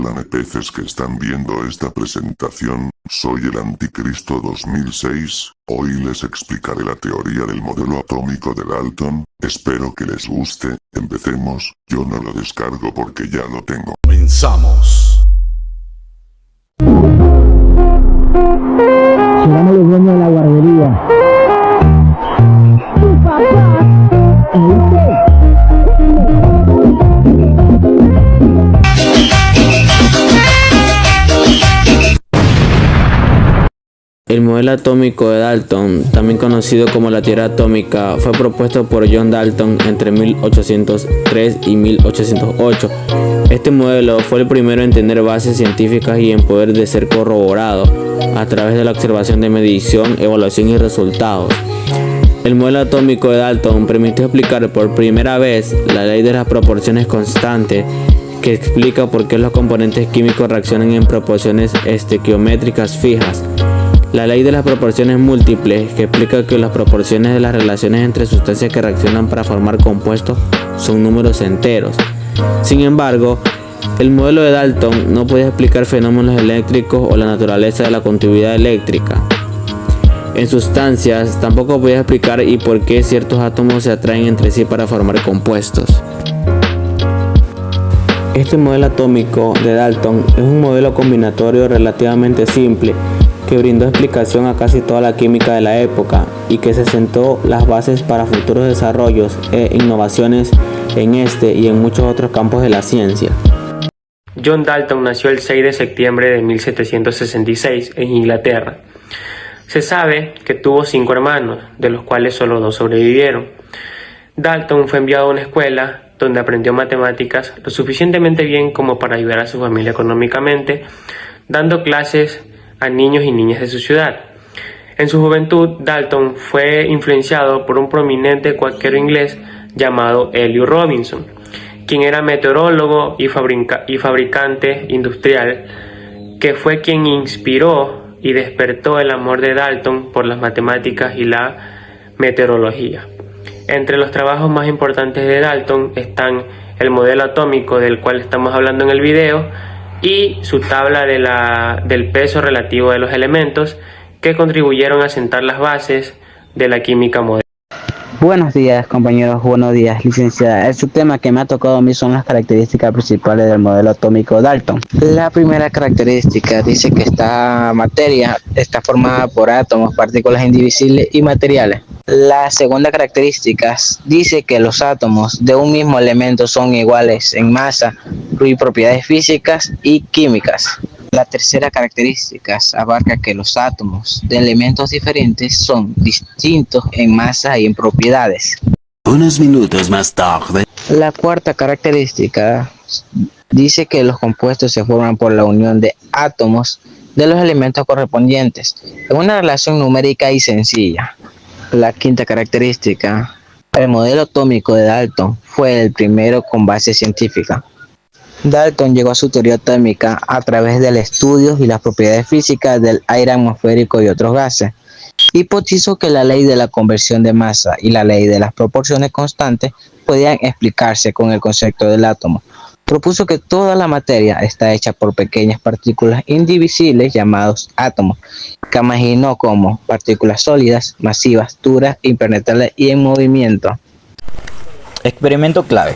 Hola nepeces que están viendo esta presentación, soy el Anticristo 2006, hoy les explicaré la teoría del modelo atómico de Dalton, espero que les guste, empecemos, yo no lo descargo porque ya lo tengo. Comenzamos. Llegamos los dueños de la guardería. ¡Tu papá! El modelo atómico de Dalton, también conocido como la teoría atómica, fue propuesto por John Dalton entre 1803 y 1808. Este modelo fue el primero en tener bases científicas y en poder de ser corroborado a través de la observación de medición, evaluación y resultados. El modelo atómico de Dalton permitió explicar por primera vez la ley de las proporciones constantes, que explica por qué los componentes químicos reaccionan en proporciones estequiométricas fijas. La ley de las proporciones múltiples, que explica que las proporciones de las relaciones entre sustancias que reaccionan para formar compuestos son números enteros. Sin embargo, el modelo de Dalton no podía explicar fenómenos eléctricos o la naturaleza de la conductividad eléctrica. En sustancias, tampoco podía explicar y por qué ciertos átomos se atraen entre sí para formar compuestos. Este modelo atómico de Dalton es un modelo combinatorio relativamente simple que brindó explicación a casi toda la química de la época y que se sentó las bases para futuros desarrollos e innovaciones en este y en muchos otros campos de la ciencia. John Dalton nació el 6 de septiembre de 1766 en Inglaterra. Se sabe que tuvo 5 hermanos, de los cuales solo 2 sobrevivieron. Dalton fue enviado a una escuela donde aprendió matemáticas lo suficientemente bien como para ayudar a su familia económicamente, dando clases a niños y niñas de su ciudad. En su juventud, Dalton fue influenciado por un prominente cuáquero inglés llamado Eliot Robinson, quien era meteorólogo y fabricante industrial, que fue quien inspiró y despertó el amor de Dalton por las matemáticas y la meteorología. Entre los trabajos más importantes de Dalton están el modelo atómico del cual estamos hablando en el video y su tabla del peso relativo de los elementos, que contribuyeron a sentar las bases de la química moderna. Buenos días, compañeros, buenos días, licenciada. Este tema que me ha tocado a mí son las características principales del modelo atómico Dalton. La primera característica dice que esta materia está formada por átomos, partículas indivisibles y materiales. La segunda característica dice que los átomos de un mismo elemento son iguales en masa y propiedades físicas y químicas. La tercera característica abarca que los átomos de elementos diferentes son distintos en masa y en propiedades. Unos minutos más tarde. La cuarta característica dice que los compuestos se forman por la unión de átomos de los elementos correspondientes en una relación numérica y sencilla. La quinta característica, el modelo atómico de Dalton fue el primero con base científica. Dalton llegó a su teoría atómica a través del estudio y las propiedades físicas del aire atmosférico y otros gases. Hipotizó que la ley de la conversión de masa y la ley de las proporciones constantes podían explicarse con el concepto del átomo. Propuso que toda la materia está hecha por pequeñas partículas indivisibles llamados átomos, que imaginó como partículas sólidas, masivas, duras, impenetrables y en movimiento. Experimento clave.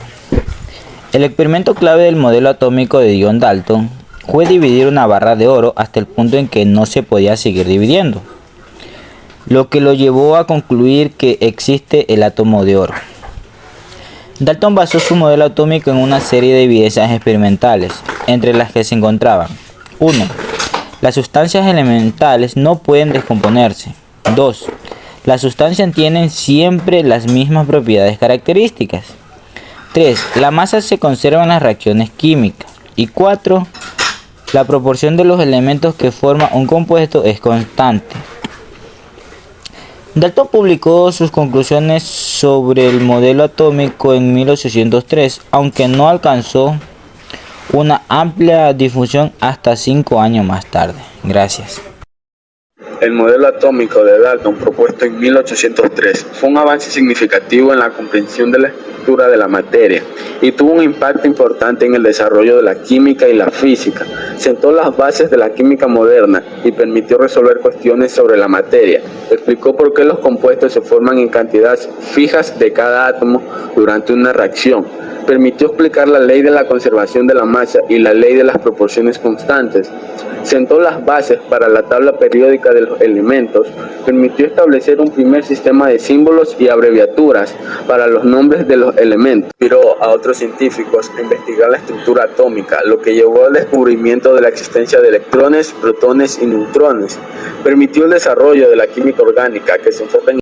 El experimento clave del modelo atómico de John Dalton fue dividir una barra de oro hasta el punto en que no se podía seguir dividiendo, lo que lo llevó a concluir que existe el átomo de oro. Dalton basó su modelo atómico en una serie de evidencias experimentales, entre las que se encontraban: 1. Las sustancias elementales no pueden descomponerse. 2. Las sustancias tienen siempre las mismas propiedades características. 3. La masa se conserva en las reacciones químicas. Y 4. La proporción de los elementos que forman un compuesto es constante. Dalton publicó sus conclusiones sobre el modelo atómico en 1803, aunque no alcanzó una amplia difusión hasta 5 años más tarde. Gracias. El modelo atómico de Dalton, propuesto en 1803, fue un avance significativo en la comprensión de la estructura de la materia y tuvo un impacto importante en el desarrollo de la química y la física. Sentó las bases de la química moderna y permitió resolver cuestiones sobre la materia. Explicó por qué los compuestos se forman en cantidades fijas de cada átomo durante una reacción. Permitió explicar la ley de la conservación de la masa y la ley de las proporciones constantes. Sentó las bases para la tabla periódica de los elementos. Permitió establecer un primer sistema de símbolos y abreviaturas para los nombres de los elementos. Inspiró a otros científicos a investigar la estructura atómica, lo que llevó al descubrimiento de la existencia de electrones, protones y neutrones. Permitió el desarrollo de la química orgánica, que se enfoca en